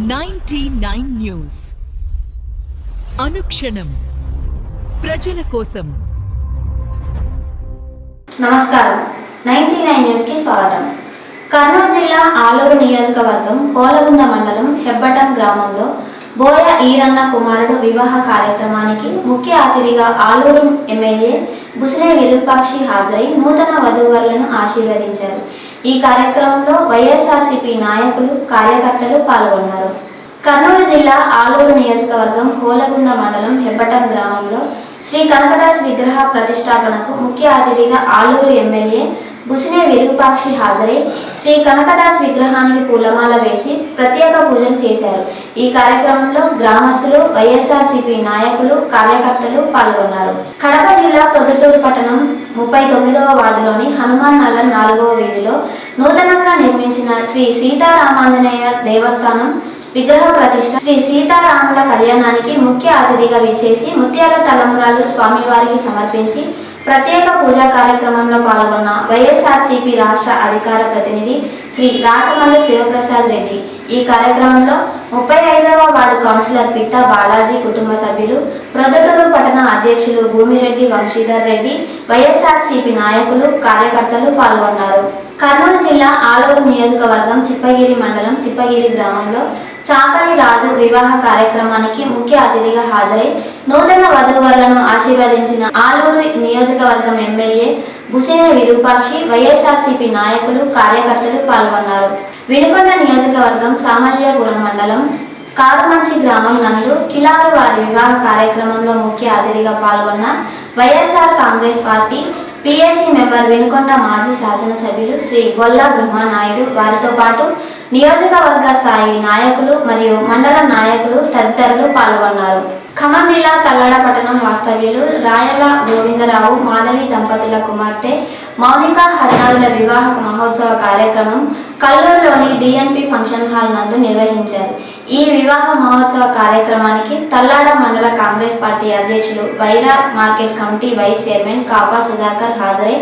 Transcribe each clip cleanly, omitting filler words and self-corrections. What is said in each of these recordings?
99 news అనుక్షణం ప్రజల కోసం. నమస్కారం. 99 న్యూస్ కి స్వాగతం. కర్నూలు జిల్లా ఆలూరు నియోజకవర్గం హోలగుంద మండలం హెబ్బటం గ్రామంలో బోయ ఈరన్న కుమారుడు వివాహ కార్యక్రమానికి ముఖ్య అతిథిగా ఆలూరు ఎమ్మెల్యే బుసినే విరూపాక్షి హాజరై నూతన వధూవరులను ఆశీర్వదించారు. ఈ కార్యక్రమంలో వైఎస్ఆర్సీపీ నాయకులు, కార్యకర్తలు పాల్గొన్నారు. కర్నూలు జిల్లా ఆలూరు నియోజకవర్గం హోలగుంద మండలం హెబ్బటం గ్రామంలో శ్రీ కనకదాస్ విగ్రహ ప్రతిష్టాపనకు ముఖ్య అతిథిగా ఆలూరు ఎమ్మెల్యే బుసినే విరూపాక్షి హాజరై శ్రీ కనకదాస్ విగ్రహానికి పూలమాల వేసి ప్రత్యేక పూజలు చేశారు. ఈ కార్యక్రమంలో గ్రామస్తులు, వైఎస్ఆర్సీపీ నాయకులు, కార్యకర్తలు పాల్గొన్నారు. కడప జిల్లా ప్రొద్దుటూరు పట్టణం 39వ వార్డులోని హనుమాన్ నగర్ 4వ వీధిలో నూతనంగా నిర్మించిన శ్రీ సీతారామాంజనేయ దేవస్థానం విగ్రహ ప్రతిష్ట శ్రీ సీతారాముల కళ్యాణానికి ముఖ్య అతిథిగా విచ్చేసి ముత్యాల తలంబ్రాలు స్వామివారికి సమర్పించి ప్రత్యేక పూజా కార్యక్రమంలో పాల్గొన్న వైఎస్ఆర్సీపీ రాష్ట్ర అధికార ప్రతినిధి శ్రీ రాచమల్లు శివప్రసాద్ రెడ్డి. ఈ కార్యక్రమంలో 35వ వార్డు కౌన్సిలర్ పిట్ట బాలాజీ కుటుంబ సభ్యులు, ప్రొద్దుటూరు పట్టణ అధ్యక్షులు భూమిరెడ్డి వంశీధర్ రెడ్డి, వైఎస్ఆర్సీపీ నాయకులు, కార్యకర్తలు పాల్గొన్నారు. కర్నూలు జిల్లా ఆలూరు నియోజకవర్గం చిప్పగిరి మండలం చిప్పగిరి గ్రామంలో చాకలి రాజు వివాహ కార్యక్రమానికి ముఖ్య అతిథిగా హాజరై నూతన వధూవరులను ఆశీర్వదించిన ఆలూరు నియోజకవర్గం ఎమ్మెల్యే బుసినే విరూపాక్షి, వైఎస్ఆర్సీపీ నాయకులు, కార్యకర్తలు పాల్గొన్నారు. వినుకొండ నియోజకవర్గం సామల్యాపురం మండలం కారుమంచి గ్రామం నందు కిలారు వారి వివాహ కార్యక్రమంలో ముఖ్య అతిథిగా పాల్గొన్న YSR Congress party PSC member Vinukonda మాజీ శాసనసభ్యులు శ్రీ గొల్ల బ్రహ్మనాయుడు, వారితో పాటు నియోజకవర్గ స్థాయి నాయకులు మరియు మండల నాయకులు తదితరులు పాల్గొన్నారు. ఖమ్మం జిల్లా తల్లడ పట్టణం వాస్తవ్యులు రాయల గోవిందరావు, మాధవి దంపతుల కుమార్తె మౌనిక హరినాథుల వివాహ మహోత్సవ కార్యక్రమం కల్లూరులోని డిఎన్పి ఫంక్షన్ హాల్ నందు నిర్వహించారు. ఈ వివాహ మహోత్సవ కార్యక్రమానికి తల్లాడ మండల కాంగ్రెస్ పార్టీ అధ్యక్షులు, Wyra market committee vice chairman Kapa Sudhakar హాజరై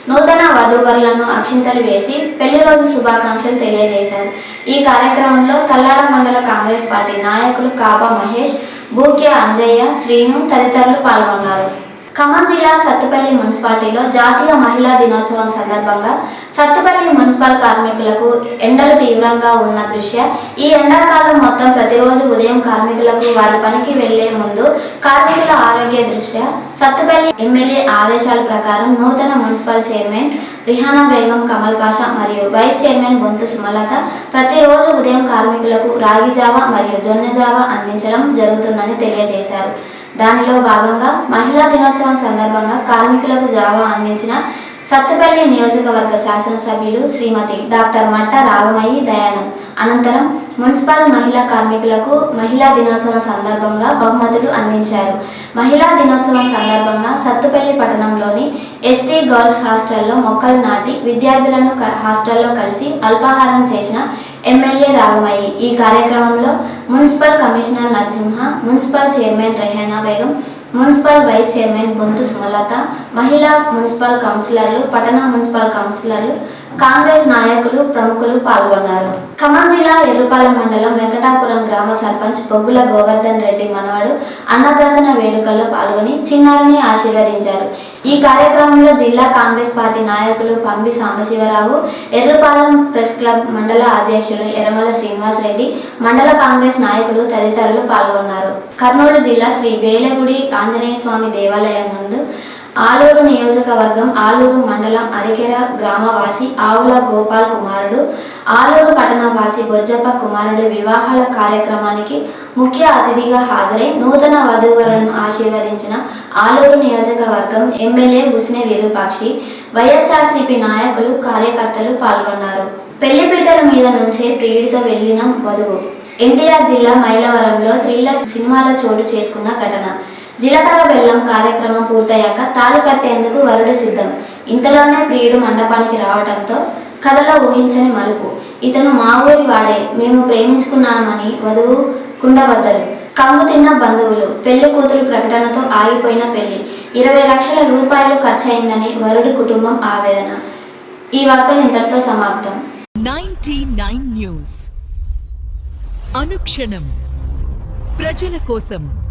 నూతన వధూవరులను అక్షింతలు వేసి పెళ్లి రోజు శుభాకాంక్షలు తెలియజేశారు. ఈ కార్యక్రమంలో తల్లాడ మండల కాంగ్రెస్ పార్టీ నాయకులు కాపా మహేష్, బూక్య అంజయ్య, శ్రీను తదితరులు పాల్గొన్నారు. ఖమ్మం జిల్లా సత్తుపల్లి మున్సిపాలిటీలో జాతీయ మహిళా దినోత్సవం సందర్భంగా సత్తుపల్లి మున్సిపల్ కార్మికులకు ఎండలు తీవ్రంగా ఉన్న దృష్ట్యా ఈ ఎండాకాలం మొత్తం ప్రతిరోజు ఉదయం కార్మికులకు వారి పనికి వెళ్లే ముందు కార్మికుల ఆరోగ్య దృష్ట్యా సత్తుపల్లి ఎమ్మెల్యే ఆదేశాల ప్రకారం నూతన మున్సిపల్ చైర్మన్ రిహానా బేగం కమల్ పాషా మరియు వైస్ చైర్మన్ బొంతు సుమలత ప్రతిరోజు ఉదయం కార్మికులకు రాగి జావా మరియు జొన్న జావా అందించడం జరుగుతుందని తెలియజేశారు. దానిలో భాగంగా మహిళా దినోత్సవం సందర్భంగా కార్మికులకు జావా అందించిన సత్తుపల్లి నియోజకవర్గ శాసనసభ్యులు శ్రీమతి డాక్టర్ మట్ట రాగమయ్యి దయానంద్. అనంతరం మున్సిపల్ మహిళా కార్మికులకు మహిళా దినోత్సవం సందర్భంగా బహుమతులు అందించారు. మహిళా దినోత్సవం సందర్భంగా సత్తుపల్లి పట్టణంలోని ఎస్టీ గర్ల్స్ హాస్టల్లో మొక్కలు నాటి విద్యార్థులను హాస్టల్లో కలిసి అల్పాహారం చేసిన ఎమ్మెల్యే రాగమయ్యి. ఈ కార్యక్రమంలో municipal commissioner Narasimha, municipal chairman Rehana Begum, municipal vice chairman Bonthu Sumalatha, మహిళా మున్సిపల్ కౌన్సిలర్లు, పట్టణ మున్సిపల్ కౌన్సిలర్లు, కాంగ్రెస్ నాయకులు, ప్రముఖులు పాల్గొన్నారు. ఖమ్మం జిల్లా ఎర్రుపాలెం మండలం వెంకటాపురం గ్రామ సర్పంచ్ బొగ్గుల గోవర్ధన్ రెడ్డి మనవడు అన్నప్రాసన వేడుకల్లో పాల్గొని చిన్నారిని ఆశీర్వదించారు. ఈ కార్యక్రమంలో జిల్లా కాంగ్రెస్ పార్టీ నాయకులు పంబి సాంబశివరావు, ఎర్రుపాలెం ప్రెస్ క్లబ్ మండల అధ్యక్షులు ఎర్రమల శ్రీనివాస్ రెడ్డి, మండల కాంగ్రెస్ నాయకులు తదితరులు పాల్గొన్నారు. కర్నూలు జిల్లా శ్రీ వేలగుడి ఆంజనేయ స్వామి దేవాలయం నందు ఆలూరు నియోజకవర్గం ఆలూరు మండలం అరికెర గ్రామవాసి ఆవుల గోపాల్ కుమారుడు, ఆలూరు పట్టణవాసి బొజ్జప్ప కుమారుడు వివాహాల కార్యక్రమానికి ముఖ్య అతిథిగా హాజరై నూతన వధూవరులను ఆశీర్వదించిన ఆలూరు నియోజకవర్గం ఎమ్మెల్యే బుసినే విరూపాక్షి, వైఎస్ఆర్సీపీ నాయకులు, కార్యకర్తలు పాల్గొన్నారు. పెళ్లిపీటల మీద నుంచే ప్రియుడితో వెళ్లిన వధువు. ఎన్టీఆర్ జిల్లా మైలవరంలో థ్రిల్లర్ సినిమాలో చోటు చేసుకున్న ఘటన. జీలకర్ర బెల్లం కార్యక్రమం పూర్తయ్యాక తాళి కట్టేందుకు వరుడు సిద్ధం. ఇంతలోనే ప్రియుడు మండపానికి రావడంతో కథలో ఊహించని మలుపు. ఇతను మా ఊరి వాడే, మేము ప్రేమించుకున్నామని వధువు కుండబద్దలు. కంగు తిన్న బంధువులు. పెళ్లి కూతురు ప్రకటనతో ఆగిపోయిన పెళ్లి. 20 లక్షల రూపాయలు ఖర్చయిందని వరుడి కుటుంబం ఆవేదన. ఈ వార్తలు ఇంతటితో సమాప్తం. 99 న్యూస్. అనుక్షణం ప్రజల కోసం